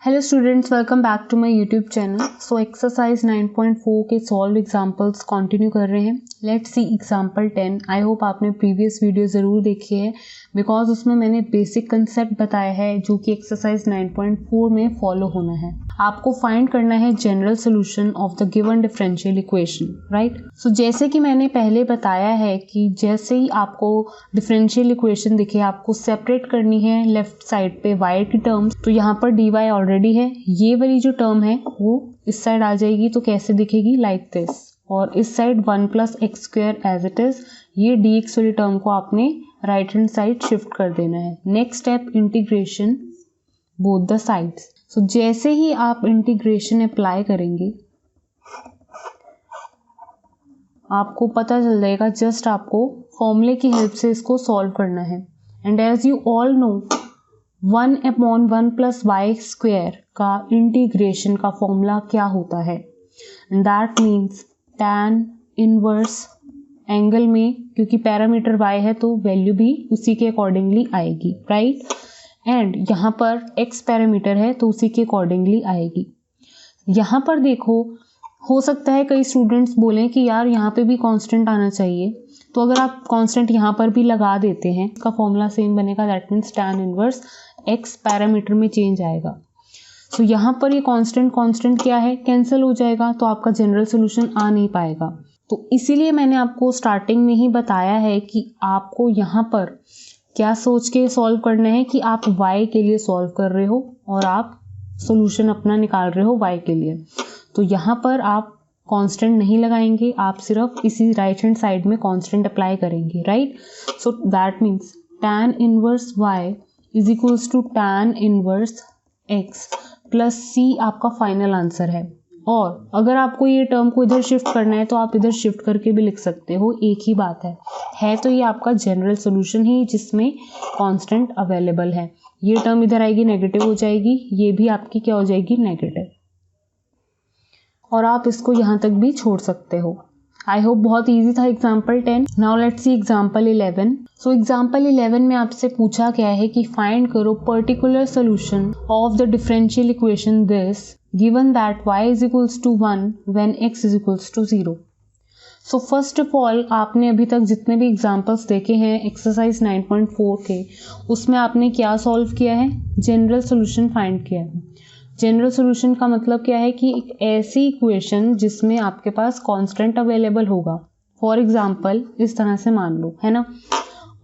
Hello students, welcome back to my YouTube channel. So exercise 9.4 के solve examples continue कर रहे हैं। Let's see example 10। I hope आपने previous video ज़रूर देखी है बिकॉज उसमें मैंने बेसिक कंसेप्ट बताया है जो कि एक्सरसाइज 9.4 में फॉलो होना है। आपको फाइंड करना है general solution of the given differential equation, right. So जैसे कि मैंने पहले बताया है कि जैसे ही आपको डिफरेंशियल इक्वेशन दिखे आपको सेपरेट करनी है लेफ्ट साइड पे y की टर्म्स। तो यहाँ पर dy ऑलरेडी है, ये वाली जो टर्म है वो इस साइड आ जाएगी तो कैसे दिखेगी, लाइक दिस। और इस side 1 + x² as it is, ये dx वाली टर्म को आपने राइट हैंड साइड शिफ्ट कर देना है। Next step integration both the sides. So जैसे ही आप इंटीग्रेशन अप्लाई करेंगे आपको पता चल जाएगा, जस्ट आपको फॉर्मूले की हेल्प से इसको सॉल्व करना है। And as you all know 1/1 + y² का इंटीग्रेशन का फॉर्मूला क्या होता है, that means tan inverse angle में, क्योंकि पैरामीटर y है तो वैल्यू भी उसी के अकॉर्डिंगली आएगी, राइट। एंड यहाँ पर x पैरामीटर है तो उसी के अकॉर्डिंगली आएगी। यहाँ पर देखो, हो सकता है कई स्टूडेंट्स बोलें कि यार यहाँ पे भी कांस्टेंट आना चाहिए, तो अगर आप कांस्टेंट यहाँ पर भी लगा देते हैं इसका फॉर्मूला सेम बनेगा, that means tan inverse x parameter में चेंज आएगा। सो यहाँ पर ये कांस्टेंट क्या है, कैंसिल हो जाएगा, तो आपका जनरल सोल्यूशन आ नहीं पाएगा। तो इसीलिए मैंने आपको स्टार्टिंग में ही बताया है कि आपको यहाँ पर क्या सोच के सॉल्व करना है कि आप y के लिए सॉल्व कर रहे हो और आप सोल्यूशन अपना निकाल रहे हो y के लिए। तो यहाँ पर आप कांस्टेंट नहीं लगाएंगे, आप सिर्फ इसी राइट हैंड साइड में कांस्टेंट अप्लाई करेंगे, right. So that means tan inverse y is equals to tan inverse x plus c आपका फाइनल आंसर है। और अगर आपको ये टर्म को इधर शिफ्ट करना है तो आप इधर शिफ्ट करके भी लिख सकते हो, एक ही बात है तो ये आपका जनरल सोल्यूशन ही जिसमें कांस्टेंट अवेलेबल है। ये टर्म इधर आएगी नेगेटिव हो जाएगी, ये भी आपकी क्या हो जाएगी, नेगेटिव। और आप इसको यहाँ तक भी छोड़ सकते हो। आई होप बहुत इजी था example 10। Now let's see example 11। So example 11 में आपसे पूछा गया है कि फाइंड करो particular solution of the differential equation this given that y is equals to 1 when x is equals to 0। So first of all आपने अभी तक जितने भी एग्जाम्पल्स देखे हैं एक्सरसाइज 9.4 के, उसमें आपने क्या सॉल्व किया है, जनरल सोल्यूशन फाइंड किया है। जनरल सोल्यूशन का मतलब क्या है कि एक ऐसी इक्वेशन जिसमें आपके पास कांस्टेंट अवेलेबल होगा। फॉर एग्जांपल इस तरह से मान लो, है ना।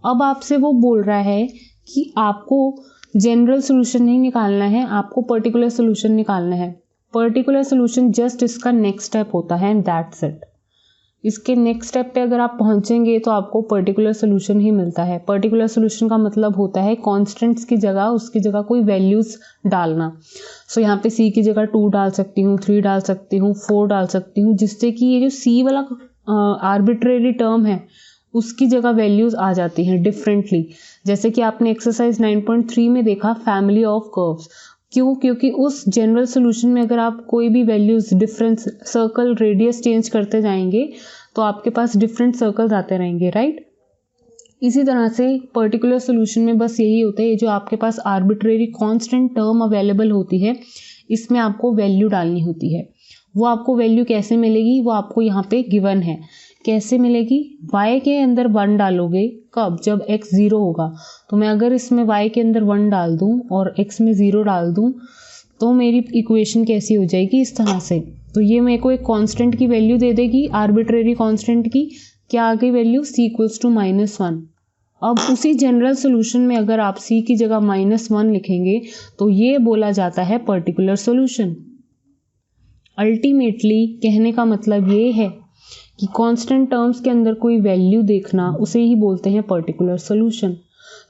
अब आपसे वो बोल रहा है कि आपको जनरल सोल्यूशन नहीं निकालना है, आपको पर्टिकुलर सोल्यूशन निकालना है। पर्टिकुलर सोल्यूशन जस्ट इसका नेक्स्ट स्टेप होता है एंड दैट्स इट। इसके नेक्स्ट स्टेप पे अगर आप पहुंचेंगे तो आपको पर्टिकुलर सोल्यूशन ही मिलता है। पर्टिकुलर सोल्यूशन का मतलब होता है कांस्टेंट्स की जगह उसकी जगह कोई वैल्यूज डालना। सो यहाँ पे c की जगह 2 डाल सकती हूँ, 3 डाल सकती हूँ, 4 डाल सकती हूँ, जिससे कि ये जो c वाला आर्बिट्रेरी टर्म है उसकी जगह वैल्यूज आ जाती हैं डिफरेंटली। जैसे कि आपने एक्सरसाइज 9.3 में देखा फैमिली ऑफ कर्व्स। क्यों? क्योंकि उस जनरल सोल्यूशन में अगर आप कोई भी values difference circle radius change करते जाएंगे तो आपके पास डिफरेंट सर्कल्स आते रहेंगे, राइट। इसी तरह से पर्टिकुलर सोल्यूशन में बस यही होता है, जो आपके पास आर्बिट्रेरी कांस्टेंट टर्म अवेलेबल होती है इसमें आपको वैल्यू डालनी होती है। वो आपको वैल्यू कैसे मिलेगी, वो आपको यहाँ पे गिवन है। कैसे मिलेगी, y के अंदर 1 डालोगे, कब, जब x 0 होगा। तो मैं अगर इसमें y के अंदर 1 डाल दूं और x में 0 डाल दूं तो मेरी इक्वेशन कैसी हो जाएगी, इस तरह से। तो ये मेरे को एक कांस्टेंट की वैल्यू दे देगी, आर्बिट्रेरी कांस्टेंट की। क्या आ गई वैल्यू, c इक्वल्स टू -1। अब उसी जनरल सोल्यूशन में अगर आप c की जगह -1 लिखेंगे तो ये बोला जाता है पर्टिकुलर सोल्यूशन। अल्टीमेटली कहने का मतलब ये है कि कांस्टेंट टर्म्स के अंदर कोई वैल्यू देखना उसे ही बोलते हैं पर्टिकुलर सोल्यूशन।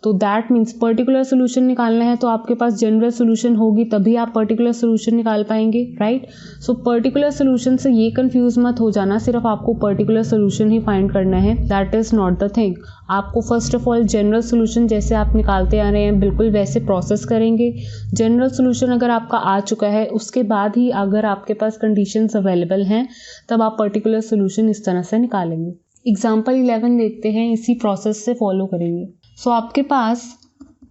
तो दैट मीन्स पर्टिकुलर सोल्यूशन निकालना है तो आपके पास जनरल सोल्यूशन होगी तभी आप पर्टिकुलर सोल्यूशन निकाल पाएंगे, राइट। सो पर्टिकुलर सोल्यूशन से ये कंफ्यूज मत हो जाना, सिर्फ आपको पर्टिकुलर सोल्यूशन ही फाइंड करना है, that is not the thing. आपको first of all general solution जैसे आप निकालते आ रहे हैं बिल्कुल वैसे प्रोसेस करेंगे। जनरल सोल्यूशन अगर आपका आ चुका है उसके बाद ही अगर आपके पास कंडीशंस अवेलेबल हैं तब आप पर्टिकुलर सोल्यूशन इस तरह से निकालेंगे। एग्जाम्पल 11 देखते हैं, इसी प्रोसेस से फॉलो करेंगे। सो आपके पास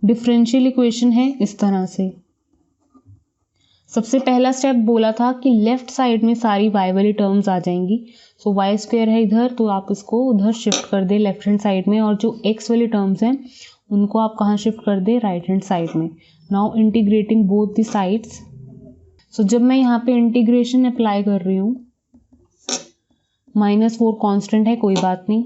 डिफरेंशियल इक्वेशन है इस तरह से, सबसे पहला स्टेप बोला था कि लेफ्ट साइड में सारी y वाली टर्म्स आ जाएंगी। सो y स्क्वायर है इधर, तो आप इसको उधर शिफ्ट कर दे लेफ्ट हैंड साइड में, और जो x वाली टर्म्स हैं उनको आप कहाँ शिफ्ट कर दे, राइट हैंड साइड में। Now integrating both the sides. So जब मैं यहाँ पे इंटीग्रेशन अप्लाई कर रही हूँ, -4 कांस्टेंट है, कोई बात नहीं।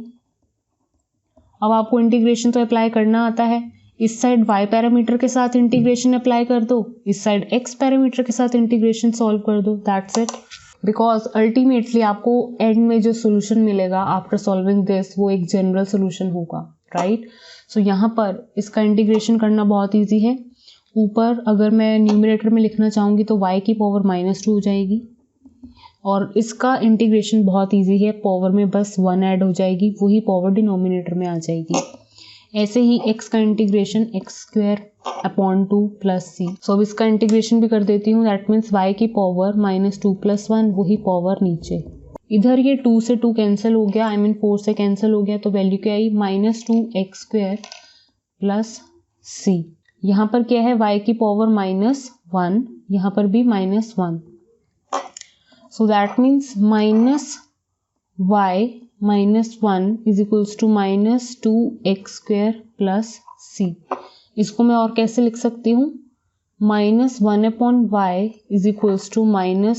अब आपको इंटीग्रेशन तो अप्लाई करना आता है। इस साइड y पैरामीटर के साथ इंटीग्रेशन अप्लाई कर दो, इस साइड x पैरामीटर के साथ इंटीग्रेशन सॉल्व कर दो, दैट्स इट। बिकॉज अल्टीमेटली आपको एंड में जो सोल्यूशन मिलेगा आफ्टर सॉल्विंग दिस, वो एक जनरल सोल्यूशन होगा, राइट। सो यहाँ पर इसका इंटीग्रेशन करना बहुत ईजी है। ऊपर अगर मैं न्यूमरेटर में लिखना चाहूँगी तो y की पावर -2 हो जाएगी, और इसका इंटीग्रेशन बहुत ईजी है, पावर में बस 1 ऐड हो जाएगी, वही पावर डिनोमिनेटर में आ जाएगी। ऐसे ही x का इंटीग्रेशन x² + c। सो अब इसका इंटीग्रेशन भी कर देती हूँ, दैट मीन्स y की पावर -2 + 1, वही पावर नीचे। इधर ये 2 से 2 कैंसिल हो गया, आई मीन 4 से कैंसिल हो गया, तो वैल्यू क्या आई, -2x² + c। यहाँ पर क्या है, y की पावर -1, यहाँ पर भी -1। सो that means -y -1 = -2x² + c। इसको मैं और कैसे लिख सकती हूँ, -1/y =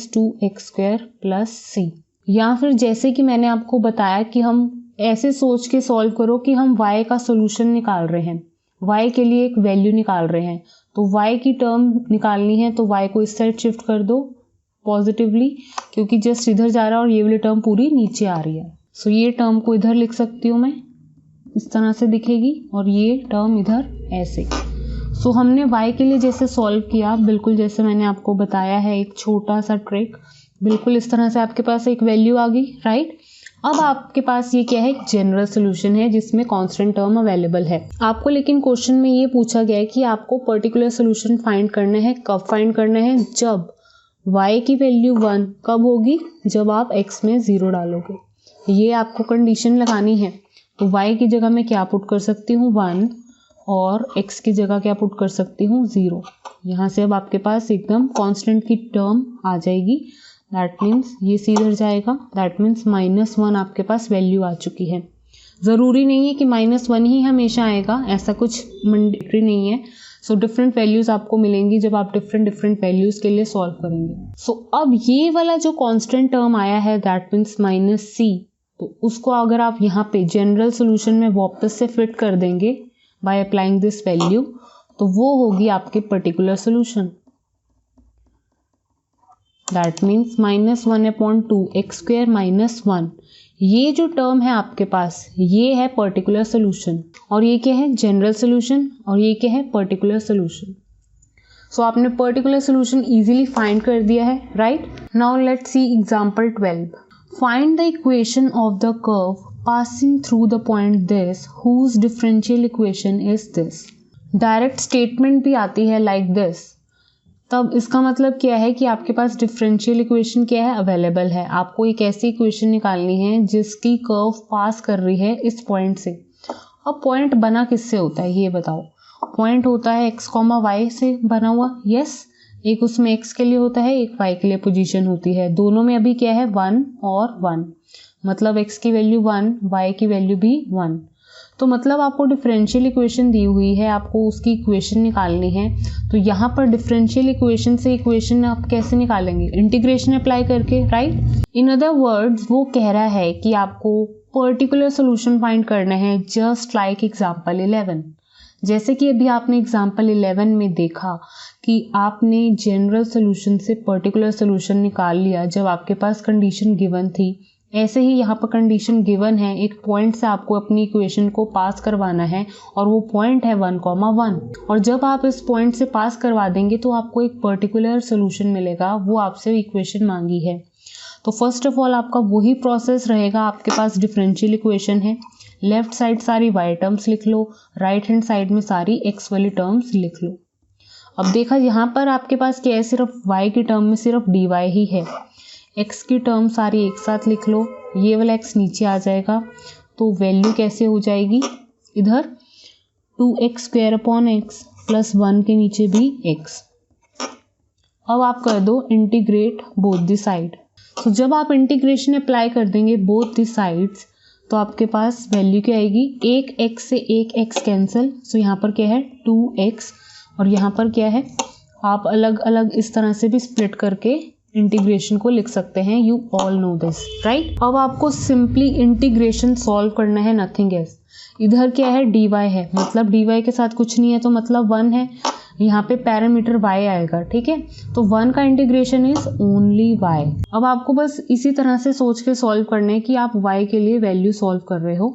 -2x² + c। या फिर जैसे कि मैंने आपको बताया कि हम ऐसे सोच के सॉल्व करो कि हम y का सोल्यूशन निकाल रहे हैं, y के लिए एक वैल्यू निकाल रहे हैं, तो y की टर्म निकालनी है, तो y को इस साइड शिफ्ट कर दो पॉजिटिवली, क्योंकि जस्ट इधर जा रहा है और ये वाली टर्म पूरी नीचे आ रही है। सो ये टर्म को इधर लिख सकती हूँ मैं, इस तरह से दिखेगी, और ये टर्म इधर ऐसे। सो हमने y के लिए जैसे सॉल्व किया, बिल्कुल जैसे मैंने आपको बताया है, एक छोटा सा ट्रिक, बिल्कुल इस तरह से आपके पास एक वैल्यू आ गई, राइट। अब आपके पास ये क्या है, एक जनरल सोल्यूशन है जिसमें कांस्टेंट टर्म अवेलेबल है। आपको लेकिन क्वेश्चन में ये पूछा गया है कि आपको पर्टिकुलर सोल्यूशन फाइंड करना है, कब फाइंड करना है, जब y की वैल्यू 1 कब होगी, जब आप x में 0 डालोगे, ये आपको कंडीशन लगानी है। तो y की जगह मैं क्या पुट कर सकती हूँ, 1, और x की जगह क्या पुट कर सकती हूँ, 0। यहाँ से अब आपके पास एकदम कांस्टेंट की टर्म आ जाएगी, दैट मीन्स ये सीधर जाएगा, दैट मीन्स -1 आपके पास वैल्यू आ चुकी है। ज़रूरी नहीं है कि -1 ही हमेशा आएगा, ऐसा कुछ मैंडेटरी नहीं है। सो डिफरेंट वैल्यूज़ आपको मिलेंगी जब आप डिफरेंट वैल्यूज़ के लिए सॉल्व करेंगे। सो अब ये वाला जो कांस्टेंट टर्म आया है, दैट मीन्स -c, तो उसको अगर आप यहाँ पे जनरल सोल्यूशन में वापस से फिट कर देंगे बाय अप्लाइंग दिस वैल्यू, तो वो होगी आपके particular solution, that means -1/2x² - 1। ये जो टर्म है आपके पास, ये है पर्टिकुलर सोल्यूशन, और ये क्या है, जनरल सोल्यूशन, और ये क्या है, पर्टिकुलर सोल्यूशन। सो आपने पर्टिकुलर सोल्यूशन इजीली फाइंड कर दिया है, right. Now let's see example 12। Find the equation of the curve passing through the point this whose differential equation is this. Direct statement भी आती है लाइक दिस, तब इसका मतलब क्या है कि आपके पास डिफरेंशियल इक्वेशन क्या है, अवेलेबल है। आपको एक ऐसी इक्वेशन निकालनी है जिसकी कर्व पास कर रही है इस पॉइंट से। अब पॉइंट बना किससे होता है ये बताओ। पॉइंट होता है x, y से बना हुआ, यस। एक उसमें x के लिए होता है, एक y के लिए पोजीशन होती है। दोनों में अभी क्या है, 1 और 1, मतलब x की वैल्यू 1, y की वैल्यू भी 1। तो मतलब आपको डिफरेंशियल इक्वेशन दी हुई है, आपको उसकी इक्वेशन निकालनी है। तो यहाँ पर डिफरेंशियल इक्वेशन से इक्वेशन आप कैसे निकालेंगे, इंटीग्रेशन अप्लाई करके, राइट। इन अदर वर्ड्स वो कह रहा है कि आपको पर्टिकुलर सोल्यूशन फाइंड करना है, जस्ट लाइक एग्जाम्पल 11। जैसे कि अभी आपने एग्जाम्पल 11 में देखा कि आपने जनरल सोल्यूशन से पर्टिकुलर सोल्यूशन निकाल लिया जब आपके पास कंडीशन गिवन थी। ऐसे ही यहाँ पर कंडीशन गिवन है, एक पॉइंट से आपको अपनी इक्वेशन को पास करवाना है, और वो पॉइंट है 1, 1। और जब आप इस पॉइंट से पास करवा देंगे तो आपको एक पर्टिकुलर सोल्यूशन मिलेगा, वो आपसे इक्वेशन मांगी है। तो फर्स्ट ऑफ ऑल आपका वही प्रोसेस रहेगा। आपके पास डिफरेंशियल इक्वेशन है, लेफ्ट साइड सारी y टर्म्स लिख लो, राइट हैंड साइड में सारी x वाली टर्म्स लिख लो। अब देखा यहाँ पर आपके पास क्या है, सिर्फ y की टर्म में सिर्फ dy ही है। x की टर्म सारी एक साथ लिख लो, ये वाला x नीचे आ जाएगा, तो वैल्यू कैसे हो जाएगी, इधर 2x² + 1 के नीचे भी x। अब आप कर दो इंटीग्रेट बोथ द साइड। तो जब आप इंटीग्रेशन अप्लाई कर देंगे बोथ द साइड्स तो आपके पास वैल्यू क्या आएगी, एक x से एक x कैंसिल, सो यहाँ पर क्या है 2x और यहाँ पर क्या है, आप अलग अलग इस तरह से भी स्प्लिट करके इंटीग्रेशन को लिख सकते हैं। You all no this right. अब आपको सिंपली इंटीग्रेशन सॉल्व करना है, नथिंग एल्स। इधर क्या है dy है, मतलब dy के साथ कुछ नहीं है तो मतलब 1 है, यहाँ पे पैरामीटर y आएगा, ठीक है। तो 1 का इंटीग्रेशन इज ओनली y। अब आपको बस इसी तरह से सोच के सॉल्व करना है कि आप y के लिए वैल्यू सॉल्व कर रहे हो।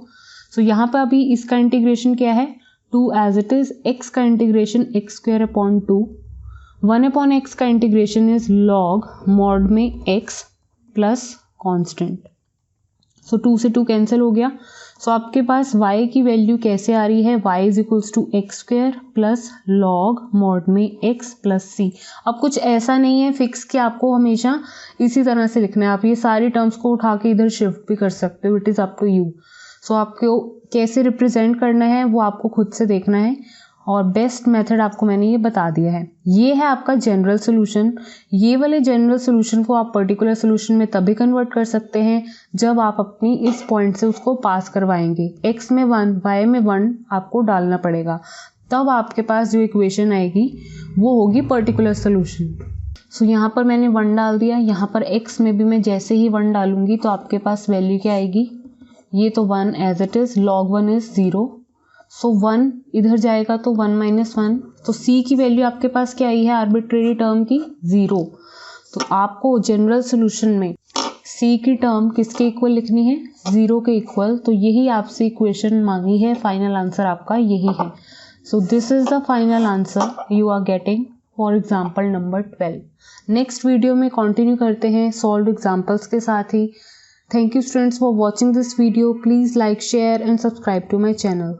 सो यहाँ पे अभी इसका इंटीग्रेशन क्या है 2 एज इट इज, x का इंटीग्रेशन x²/2, 1/x का इंटीग्रेशन इज log मॉड में x प्लस कॉन्स्टेंट। सो 2 से 2 कैंसिल हो गया। सो आपके पास y की वैल्यू कैसे आ रही है, y is equals to x² plus log mod में x प्लस c। अब कुछ ऐसा नहीं है फिक्स कि आपको हमेशा इसी तरह से लिखना है, आप ये सारी टर्म्स को उठा के इधर शिफ्ट भी कर सकते हो, it is up to you. So आपको कैसे रिप्रेजेंट करना है वो आपको खुद से देखना है, और बेस्ट मेथड आपको मैंने ये बता दिया है। ये है आपका जनरल सोल्यूशन। ये वाले जनरल सोल्यूशन को आप पर्टिकुलर सोल्यूशन में तभी कन्वर्ट कर सकते हैं जब आप अपनी इस पॉइंट से उसको पास करवाएंगे। x में 1, y में 1 आपको डालना पड़ेगा, तब आपके पास जो इक्वेशन आएगी वो होगी पर्टिकुलर सोल्यूशन। सो यहाँ पर मैंने 1 डाल दिया, यहाँ पर x में भी मैं जैसे ही 1 डालूंगी तो आपके पास वैल्यू क्या आएगी, ये तो 1 as it is, log 1 is 0। So 1 इधर जाएगा तो 1 - 1, तो c की वैल्यू आपके पास क्या आई है आर्बिट्रेरी टर्म की 0। तो आपको जनरल सोल्यूशन में c की टर्म किसके इक्वल लिखनी है, 0 के इक्वल। तो यही आपसे इक्वेशन मांगी है, फाइनल आंसर आपका यही है। So this is the final answer you are getting for example number 12। Next video में कंटिन्यू करते हैं सॉल्व एग्जाम्पल्स के साथ ही। Thank you students for watching this video. Please like, share and subscribe to my channel.